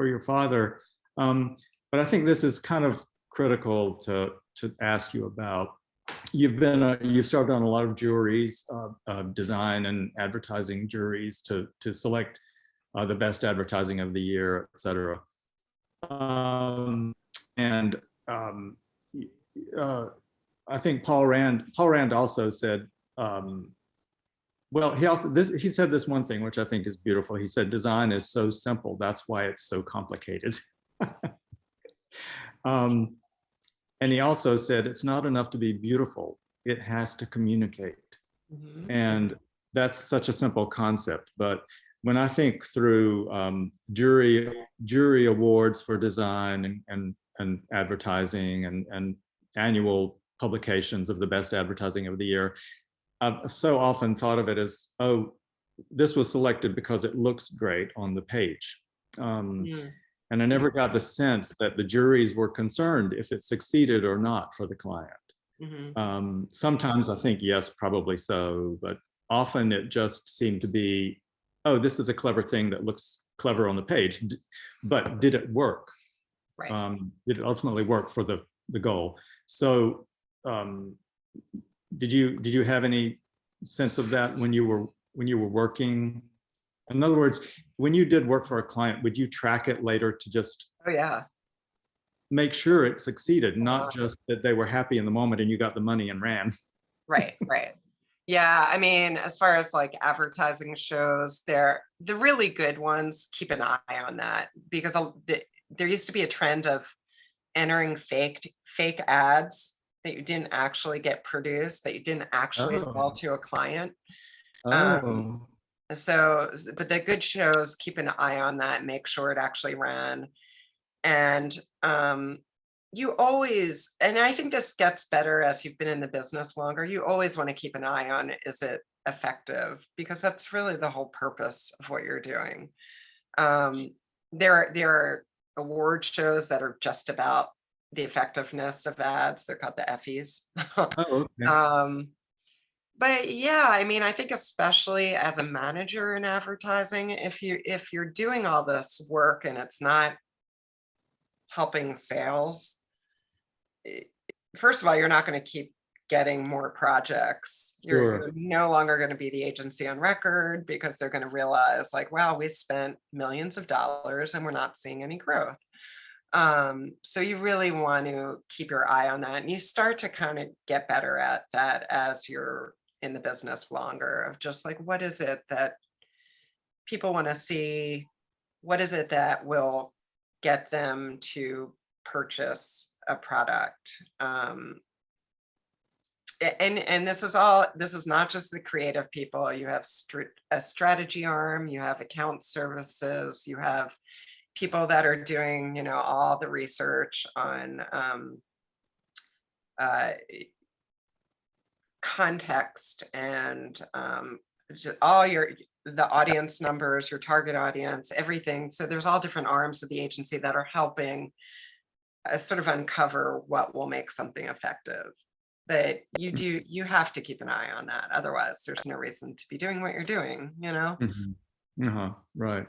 your father. But I think this is kind of critical to ask you about. You've served on a lot of juries, design and advertising juries to select the best advertising of the year, et cetera. I think Paul Rand also said, well, he said this one thing, which I think is beautiful. He said, design is so simple, that's why it's so complicated. And he also said, it's not enough to be beautiful, it has to communicate. Mhm. And that's such a simple concept. But when I think through jury awards for design and advertising and annual publications of the best advertising of the year, I've so often thought of it as, oh, this was selected because it looks great on the page. And I never got the sense that the juries were concerned if it succeeded or not for the client. Mhm. Sometimes I think, yes, probably so, but often it just seemed to be, oh, this is a clever thing that looks clever on the page, but did it work? Right. Did it ultimately work for the goal? So did you have any sense of that when you were working? In other words, when you did work for a client, would you track it later to just Oh yeah. make sure it succeeded, not just that they were happy in the moment and you got the money and ran? Right. Right. Yeah. I mean, as far as like advertising shows, the really good ones, keep an eye on that, because there used to be a trend of entering fake ads that you didn't actually get produced, that you didn't actually sell to a client. So, but the good shows, keep an eye on that, make sure it actually ran. And you always, and I think this gets better as you've been in the business longer, you always want to keep an eye on, is it effective? Because that's really the whole purpose of what you're doing. There are award shows that are just about the effectiveness of ads. They're called the Effies. Okay. But yeah, I mean, I think especially as a manager in advertising, if you're doing all this work and it's not helping sales, first of all, you're not going to keep getting more projects. You're no longer going to be the agency on record, because they're going to realize like, wow, we spent millions of dollars and we're not seeing any growth. So you really want to keep your eye on that, and you start to kind of get better at that as you're in the business longer, of just like, what is it that people want to see? What is it that will get them to purchase a product? And this is not just the creative people. You have a strategy arm, you have account services, you have people that are doing, all the research on context and just all the audience numbers, your target audience, everything. So there's all different arms of the agency that are helping sort of uncover what will make something effective. But you have to keep an eye on that. Otherwise, there's no reason to be doing what you're doing, Right.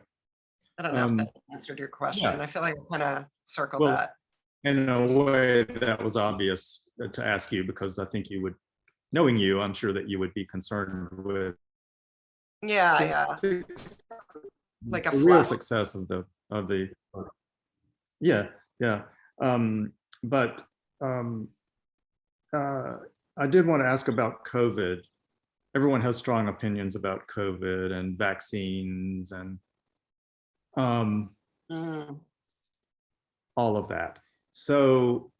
I don't know if that answered your question. Yeah. I feel like I kind of circled that. In a way that was obvious to ask you, because I think knowing you, I'm sure that you would be concerned with Yeah. Like a the real success of the yeah. But I did want to ask about COVID. Everyone has strong opinions about COVID and vaccines and all of that. So,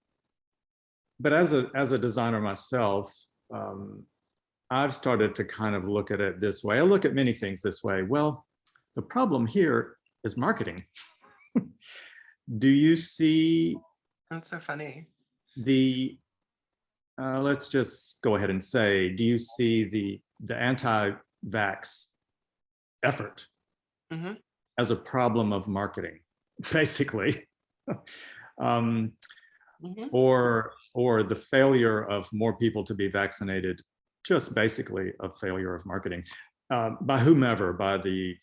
but as a designer myself, I've started to kind of look at it this way. I look at many things this way. Well, the problem here is marketing. Do you see? That's so funny. Let's just go ahead and say, do you see the the anti-vax effort Mhm. as a problem of marketing, basically. Mhm. or the failure of more people to be vaccinated, just basically a failure of marketing, by whomever, by the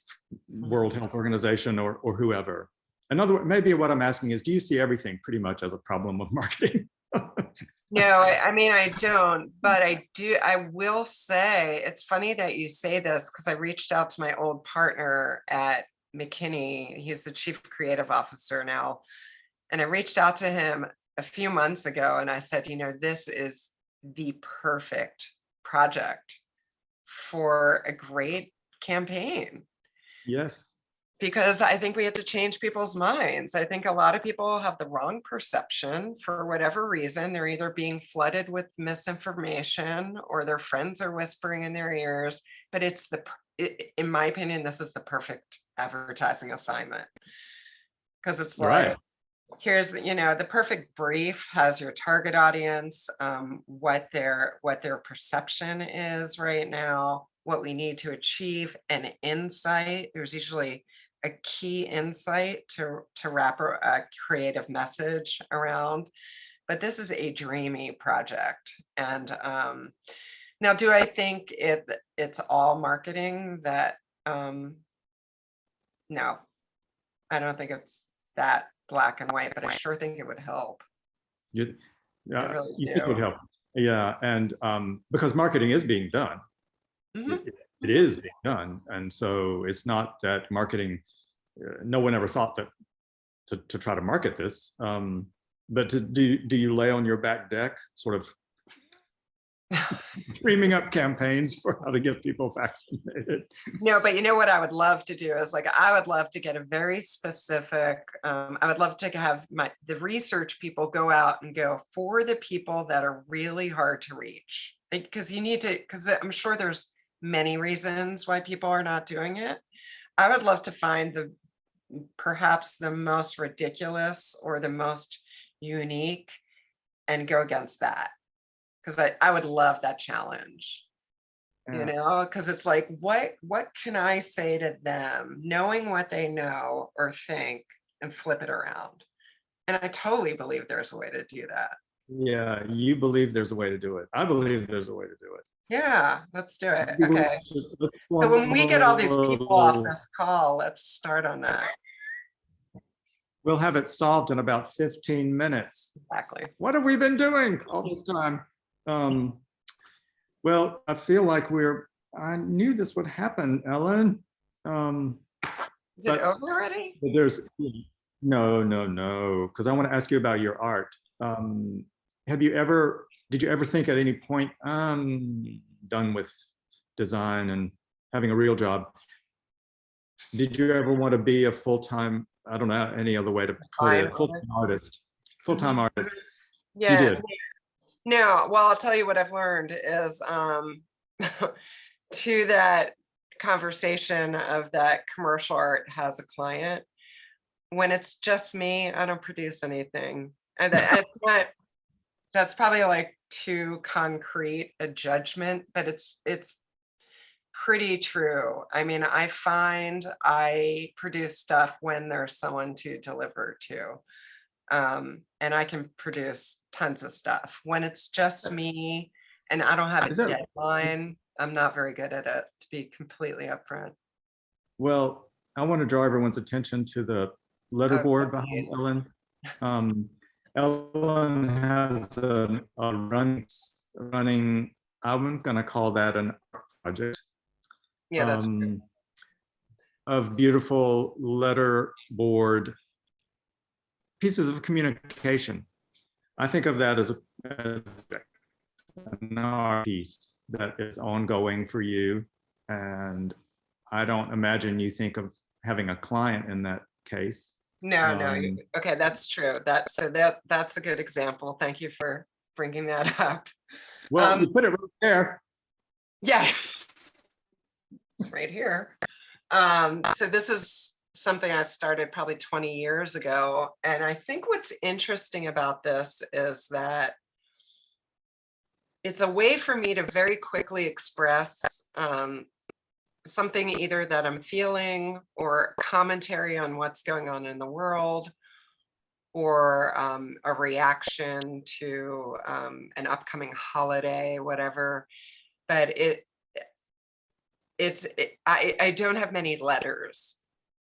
World Health Organization or whoever. Another, maybe what I'm asking is, do you see everything pretty much as a problem of marketing? No, I mean, I don't, but I will say, it's funny that you say this, because I reached out to my old partner at McKinney. He's the chief creative officer now. And I reached out to him a few months ago and I said, this is the perfect project for a great campaign. Yes. Because I think we have to change people's minds. I think a lot of people have the wrong perception for whatever reason. They're either being flooded with misinformation or their friends are whispering in their ears. But in my opinion, this is the perfect advertising assignment. Because it's like, Right. here's the perfect brief, has your target audience, what their perception is right now, what we need to achieve, an insight. There's usually a key insight to wrap a creative message around. But this is a dreamy project. And now, do I think it's all marketing? That no, I don't think it's that black and white, but I sure think it would help. You really think it would do. help. Yeah, and because marketing is being done. Mhm. It is being done. And so it's not that marketing, no one ever thought that to try to market this. But do you lay on your back deck sort of dreaming up campaigns for how to get people vaccinated? No, but what I would love to do is, like, I would love to get a very specific, I would love to have the research people go out and go for the people that are really hard to reach. Because because I'm sure there's many reasons why people are not doing it. I would love to find perhaps the most ridiculous or the most unique and go against that. Because I would love that challenge. Because it's like, what can I say to them, knowing what they know or think, and flip it around? And I totally believe there's a way to do that. Yeah, you believe there's a way to do it. I believe there's a way to do it. Yeah, let's do it. Okay. So when we get all these people off this call, let's start on that. We'll have it solved in about 15 minutes. Exactly. What have we been doing all this time? Well, I feel like I knew this would happen, Ellen. Is it over already? No, because I want to ask you about your art. Did you ever think at any point, I'm done with design and having a real job? Did you ever want to be a full-time, I don't know any other way to put it, full-time artist? Full-time artist. Yeah. You did. No, well, I'll tell you what I've learned is to that conversation of that commercial art has a client. When it's just me, I don't produce anything. And that's probably like too concrete a judgment, but it's pretty true. I mean, I find I produce stuff when there's someone to deliver to. And I can produce tons of stuff. When it's just me and I don't have a deadline, I'm not very good at it, to be completely upfront. Well, I want to draw everyone's attention to the letterboard behind Ellen. Ellen has a running, I'm going to call that an art project. Yeah, that's of beautiful letterboard pieces of communication. I think of that as an art piece that is ongoing for you. And I don't imagine you think of having a client in that case. No. Okay, that's true. That's a good example. Thank you for bringing that up. Well, you put it right there. Yeah, it's right here. So this is something I started probably 20 years ago. And I think what's interesting about this is that it's a way for me to very quickly express something either that I'm feeling or commentary on what's going on in the world, or a reaction to an upcoming holiday, whatever. But I don't have many letters,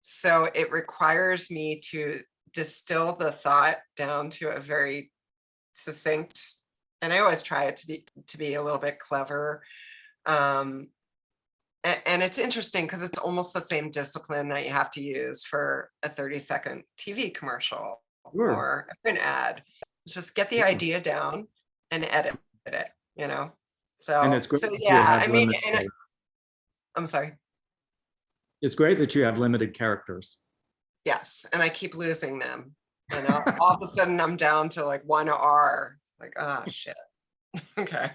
so it requires me to distill the thought down to a very succinct, and I always try it to be a little bit clever. And it's interesting because it's almost the same discipline that you have to use for a 30-second TV commercial or a print ad. Just get the idea down and edit it, you know? And it's great So that you yeah, have I mean, limited- I'm sorry. It's great that you have limited characters. Yes, and I keep losing them. And all of a sudden I'm down to like 1 R. Like, oh shit. Okay.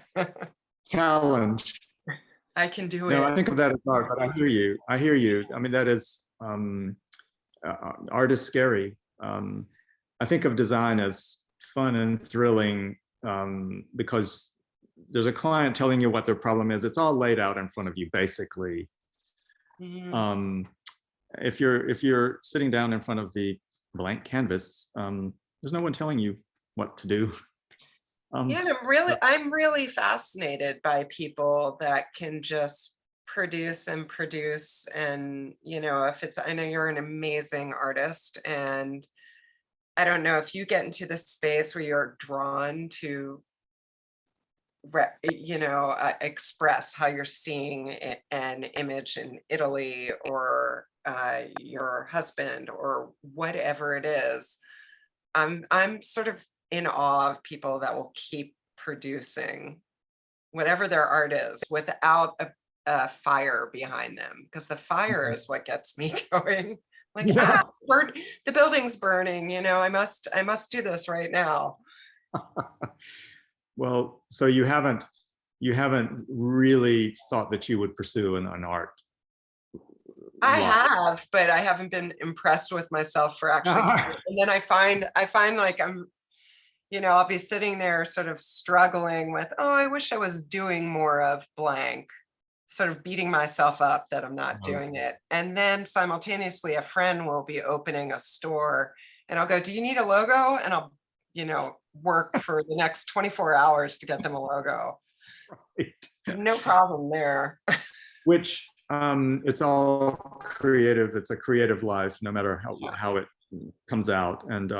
Challenge. I can do No, it. I think of that as art, but I hear you. I hear you. I mean, that is, art is scary. I think of design as fun and thrilling because there's a client telling you what their problem is. It's all laid out in front of you, basically. Mhm. If you're sitting down in front of the blank canvas, there's no one telling you what to do. Yeah, and I'm really fascinated by people that can just produce and produce. And, you know, I know you're an amazing artist, and I don't know if you get into this space where you're drawn to, express how you're seeing an image in Italy, or your husband, or whatever it is. I'm sort of in awe of people that will keep producing whatever their art is without a fire behind them, because the fire is what gets me going. Like, Yeah. the building's burning, you know, I must do this right now. Well, so you haven't really thought that you would pursue an art. I life. have, but I haven't been impressed with myself for actually. And then I find like I'll be sitting there sort of struggling with, oh, I wish I was doing more of blank, sort of beating myself up that I'm not doing it. And then simultaneously, a friend will be opening a store, and I'll go, do you need a logo? And I'll, work for the next 24 hours to get them a logo. Right. No problem there. Which it's all creative. It's a creative life, no matter how it comes out. And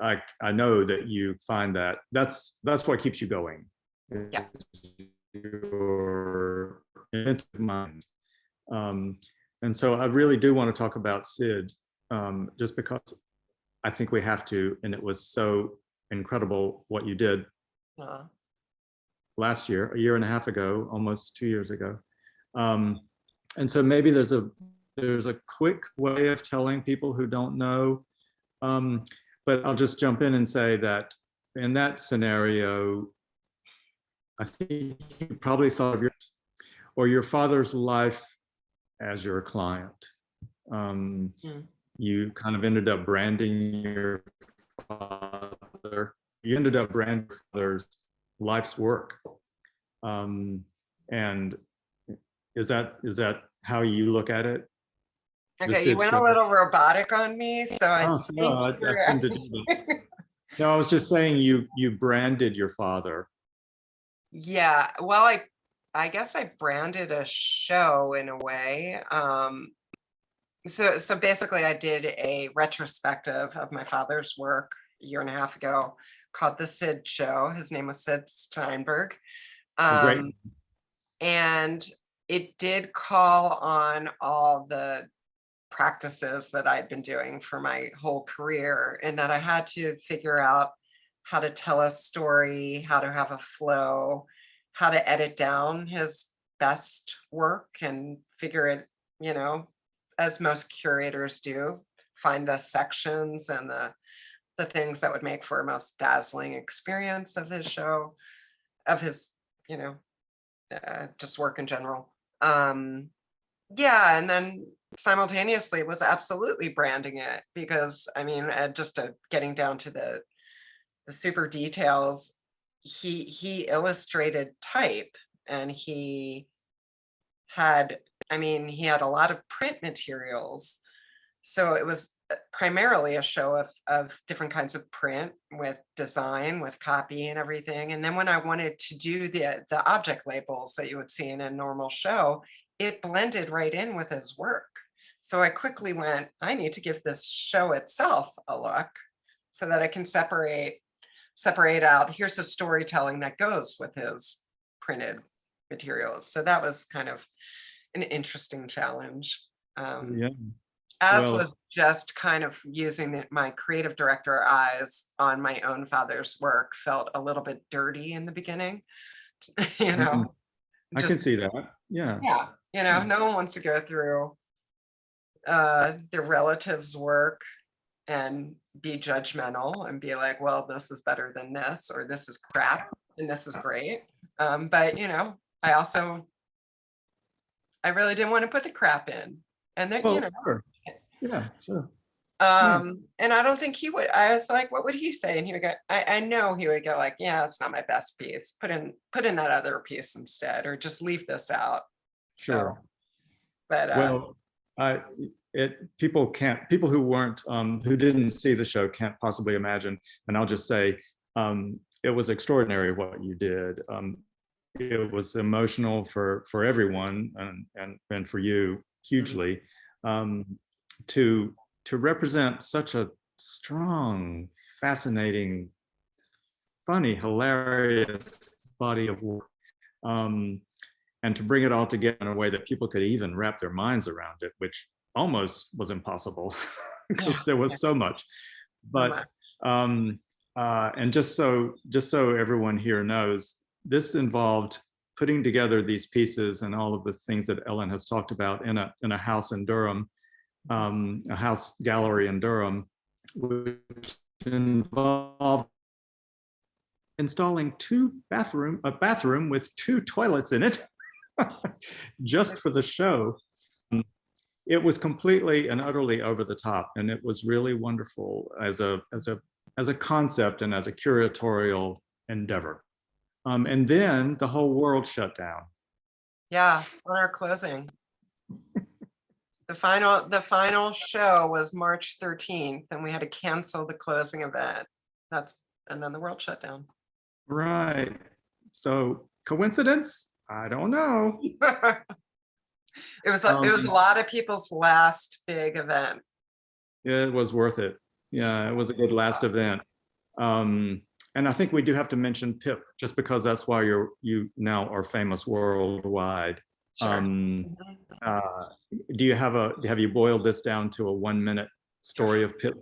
I know that you find that's what keeps you going. Yeah. Your inventive mind. And so I really do want to talk about Sid, just because I think we have to, and it was so incredible what you did last year, a year and a half ago, almost 2 years ago. And so maybe there's a quick way of telling people who don't know, but I'll just jump in and say that in that scenario, I think you probably thought of your father's life as your client. You kind of ended up branding your father. You ended up branding your father's life's work. And is that how you look at it? Okay, you went a little robotic on me, so I tend to do that. No, I was just saying you branded your father. Yeah, well, I guess I branded a show in a way. So basically I did a retrospective of my father's work a year and a half ago called The Sid Show. His name was Sid Steinberg. Great. And it did call on all the practices that I'd been doing for my whole career, and that I had to figure out how to tell a story, how to have a flow, how to edit down his best work and figure it, as most curators do, find the sections and the things that would make for a most dazzling experience of his show, of his, just work in general. Yeah, and then simultaneously was absolutely branding it, because I mean, just getting down to the super details. he illustrated type, and he had, I mean, he had a lot of print materials. So it was primarily a show of different kinds of print with design, with copy and everything. And then when I wanted to do the object labels that you would see in a normal show, it blended right in with his work. So I quickly went, I need to give this show itself a look so that I can separate out, here's the storytelling that goes with his printed materials. So that was kind of an interesting challenge. Yeah. As Well, was just kind of using my creative director eyes on my own father's work, felt a little bit dirty in the beginning, you know. I can Just, see that. Yeah. yeah, you know, no one wants to go through their relatives' work and be judgmental and be like, well, this is better than this, or this is crap and this is great. But you know, I really didn't want to put the crap in. And then, Well, you know, sure. Yeah, sure. and I don't think he would. I was like, what would he say? And he would go, I know he would go like, yeah, it's not my best piece. Put in that other piece instead, or just leave this out. Sure. So, but Well, people who weren't, who didn't see the show can't possibly imagine. And I'll just say, it was extraordinary what you did. It was emotional for everyone, and for you hugely, to represent such a strong, fascinating, funny, hilarious body of work, and to bring it all together in a way that people could even wrap their minds around it, which almost was impossible because there was so much. But and just so everyone here knows, this involved putting together these pieces and all of the things that Ellen has talked about in a house in Durham, a house gallery in Durham, which involved installing a bathroom with 2 toilets in it, just for the show. It was completely and utterly over the top, and it was really wonderful as a concept and as a curatorial endeavor. And then the whole world shut down. yeah, on our closing. The final show was March 13th, and we had to cancel the closing event. And then the world shut down. Right. So coincidence? I don't know. It was a lot of people's last big event. It was worth it. Yeah, it was a good last event. And I think we do have to mention Pip, just because that's why you now are famous worldwide. Sure. Have you boiled this down to a 1-minute story of Pip?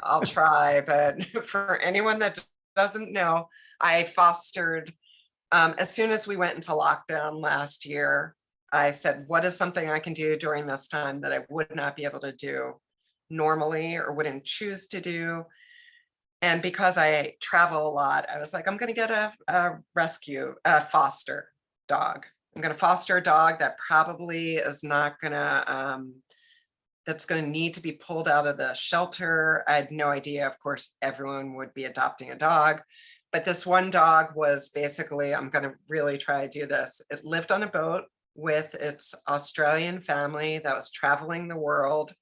I'll try, but for anyone that doesn't know, I fostered, as soon as we went into lockdown last year, I said, what is something I can do during this time that I would not be able to do normally or wouldn't choose to do? And because I travel a lot, I was like, I'm going to get a foster dog. I'm going to foster a dog that probably is not going to, that's going to need to be pulled out of the shelter. I had no idea. Of course, everyone would be adopting a dog. But this one dog was basically, I'm going to really try to do this. It lived on a boat with its Australian family that was traveling the world.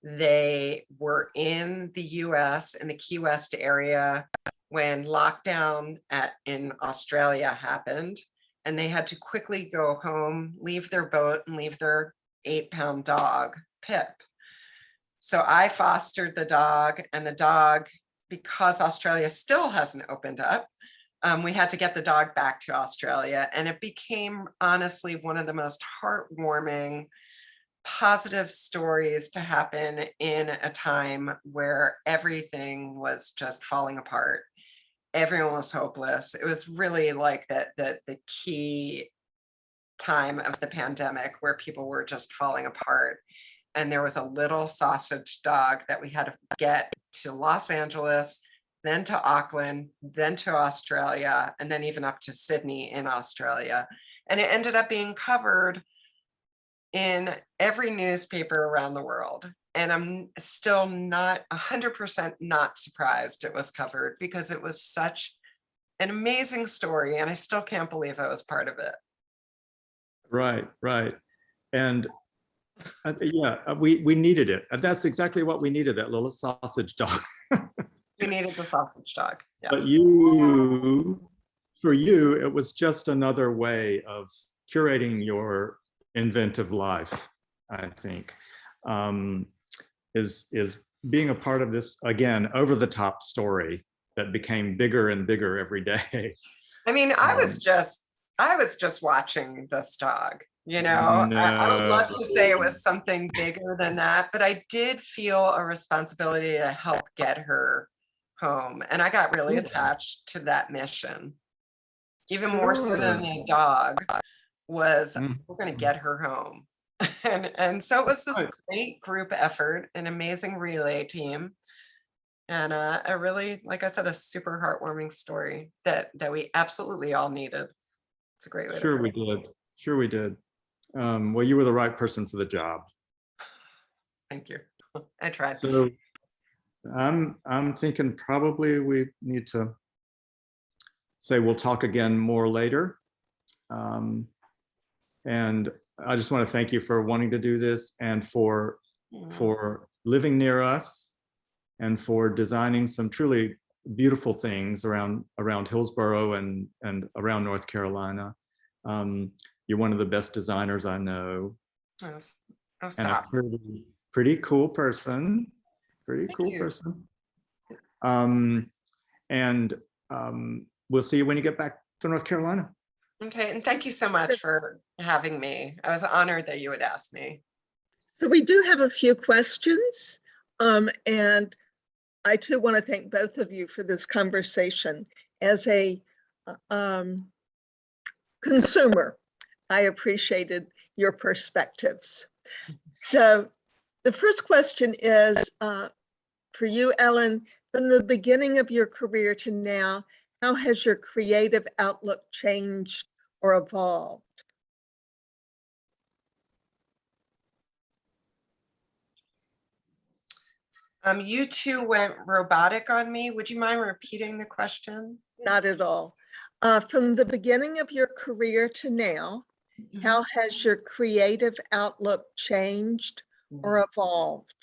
They were in the US, in the Key West area, when lockdown in Australia happened. And they had to quickly go home, leave their boat, and leave their 8-pound dog, Pip. So I fostered the dog, and the dog, because Australia still hasn't opened up, we had to get the dog back to Australia. And it became, honestly, one of the most heartwarming, positive stories to happen in a time where everything was just falling apart. Everyone was hopeless. It was really like the key time of the pandemic where people were just falling apart. And there was a little sausage dog that we had to get to Los Angeles, then to Auckland, then to Australia, and then even up to Sydney in Australia. And it ended up being covered in every newspaper around the world. And I'm still not 100% not surprised it was covered, because it was such an amazing story, and I still can't believe I was part of it. Right, right. And yeah, we needed it. And that's exactly what we needed, that little sausage dog. You needed the sausage dog. Yes. But for you, it was just another way of curating your inventive life, I think, is being a part of this, again, over the top story that became bigger and bigger every day. I mean, I was just watching this dog, you know. No. I would love to say it was something bigger than that, but I did feel a responsibility to help get her home. And I got really attached to that mission, even more so than the dog was, we're going to get her home. And so it was this great group effort, an amazing relay team. And a really, like I said, a super heartwarming story that we absolutely all needed. It's a great way. Sure we did. Sure we did. Well, you were the right person for the job. Thank you. I tried. So I'm thinking probably we need to say we'll talk again more later. And I just want to thank you for wanting to do this and for living near us and for designing some truly beautiful things around Hillsborough and around North Carolina. You're one of the best designers I know. Yes. And a pretty cool person. And we'll see you when you get back to North Carolina. Okay, and thank you so much for having me. I was honored that you would ask me. So we do have a few questions, and I too want to thank both of you for this conversation. As a consumer, I appreciated your perspectives. So the first question is for you, Ellen, from the beginning of your career to now, how has your creative outlook changed or evolved? You two went robotic on me. Would you mind repeating the question? Not at all. From the beginning of your career to now, how has your creative outlook changed or evolved?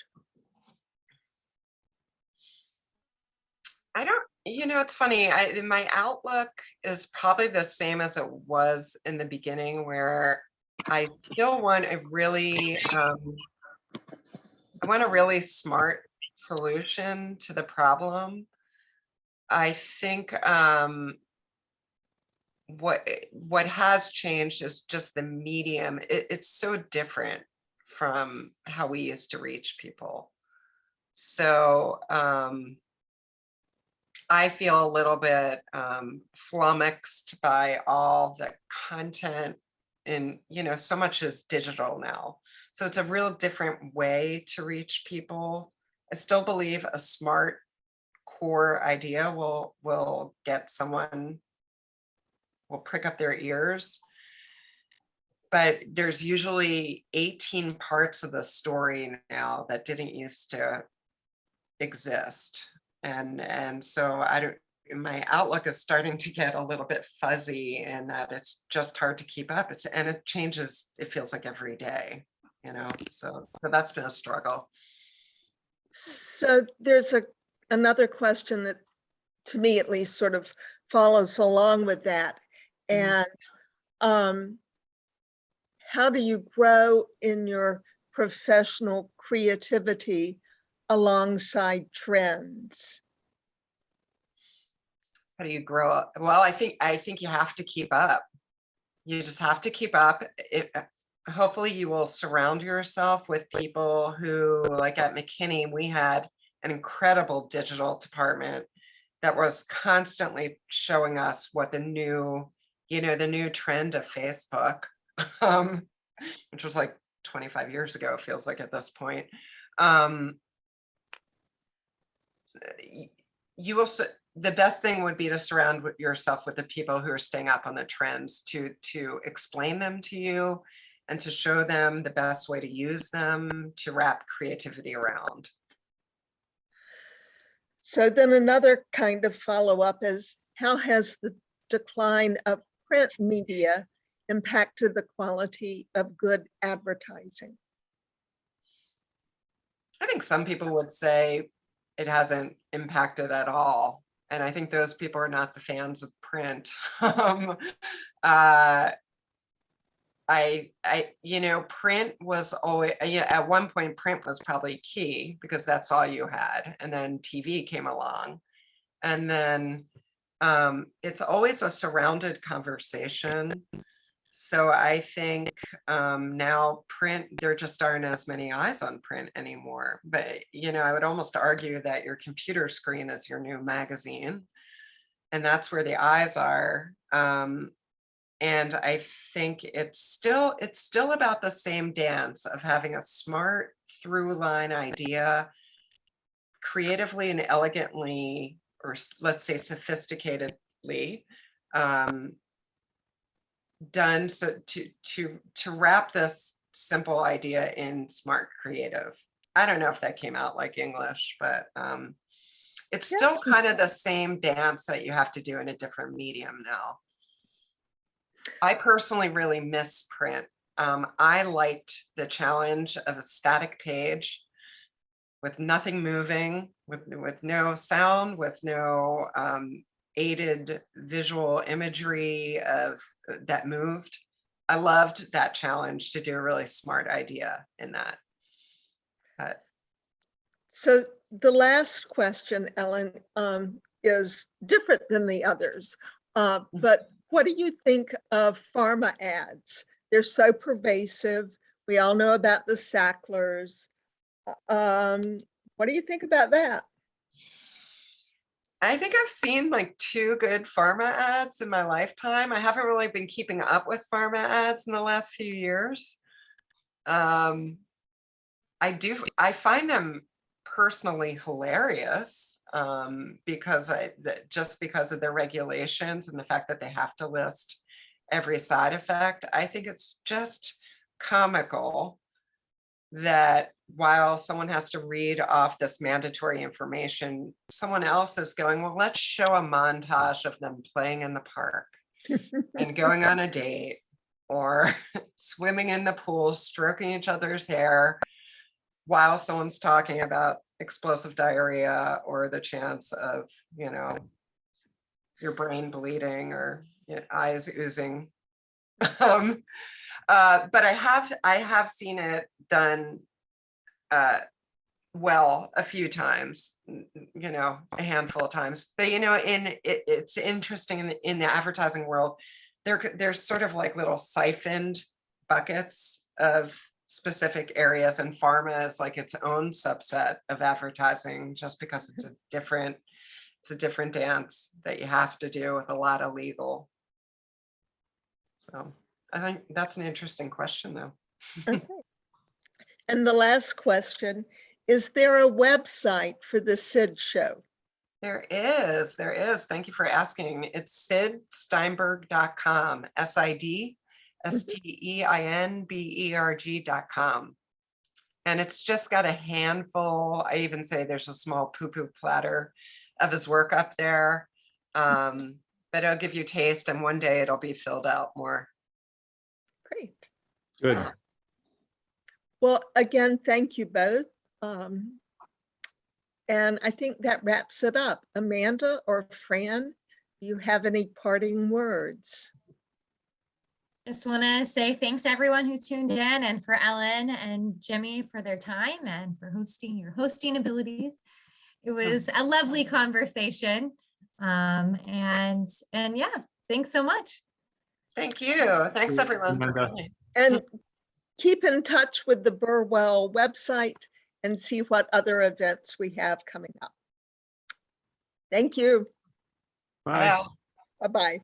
I don't, you know, it's funny. My outlook is probably the same as it was in the beginning, where I still want a really, I want a really smart solution to the problem. I think what has changed is just the medium. It's so different from how we used to reach people. So I feel a little bit flummoxed by all the content, and so much is digital now. So it's a real different way to reach people. I still believe a smart core idea will get someone, will prick up their ears. But there's usually 18 parts of the story now that didn't used to exist. And so my outlook is starting to get a little bit fuzzy, and that it's just hard to keep up. And it changes, it feels like every day, so that's been a struggle. So there's another question that, to me at least, sort of follows along with that. And how do you grow in your professional creativity alongside trends? How do you grow up? Well, I think you have to keep up. You just have to keep up. Hopefully you will surround yourself with people who, like at McKinney, we had an incredible digital department that was constantly showing us what the new trend of Facebook, which was like 25 years ago, it feels like at this point. The best thing would be to surround yourself with the people who are staying up on the trends, to explain them to you and to show them the best way to use them, to wrap creativity around. So then another kind of follow-up is, how has the decline of print media impacted the quality of good advertising? I think some people would say it hasn't impacted at all. And I think those people are not the fans of print. Print was always, at one point, print was probably key because that's all you had. And then TV came along. And then it's always a surrounded conversation. So I think now print, there just aren't as many eyes on print anymore. But, I would almost argue that your computer screen is your new magazine. And that's where the eyes are. And I think it's still about the same dance of having a smart through line idea, creatively and elegantly, or let's say sophisticatedly, done so to wrap this simple idea in smart creative. I don't know if that came out like English, but it's still kind of the same dance that you have to do in a different medium now. I personally really miss print. I liked the challenge of a static page with nothing moving, with no sound, with no aided visual imagery that moved. I loved that challenge to do a really smart idea in that. So the last question, Ellen, is different than the others, but what do you think of pharma ads? They're so pervasive. We all know about the Sacklers. What do you think about that? I think I've seen like 2 good pharma ads in my lifetime. I haven't really been keeping up with pharma ads in the last few years. I find them personally hilarious because of their regulations and the fact that they have to list every side effect. I think it's just comical that while someone has to read off this mandatory information, someone else is going, well, let's show a montage of them playing in the park and going on a date or swimming in the pool, stroking each other's hair while someone's talking about explosive diarrhea or the chance of, your brain bleeding or eyes oozing. But I have seen it done well a few times, a handful of times. But it's interesting in the advertising world. There's sort of like little siphoned buckets of specific areas, and pharma is like its own subset of advertising, just because it's a different dance that you have to do with a lot of legal. So I think that's an interesting question, though. Okay. And the last question, is there a website for the SID show? There is. Thank you for asking. It's sidsteinberg.com, SIDSTEINBERG.com. And it's just got a handful. I even say there's a small poo-poo platter of his work up there. But it'll give you taste, and one day it'll be filled out more. Great. Good. Well, again, thank you both. And I think that wraps it up. Amanda or Fran, do you have any parting words? Just want to say thanks to everyone who tuned in, and for Ellen and Jimmy for their time and for hosting your hosting abilities. It was a lovely conversation. And yeah, thanks so much. Thank you. Thanks everyone for coming. And keep in touch with the Burwell website and see what other events we have coming up. Thank you. Bye. Bye. Bye-bye.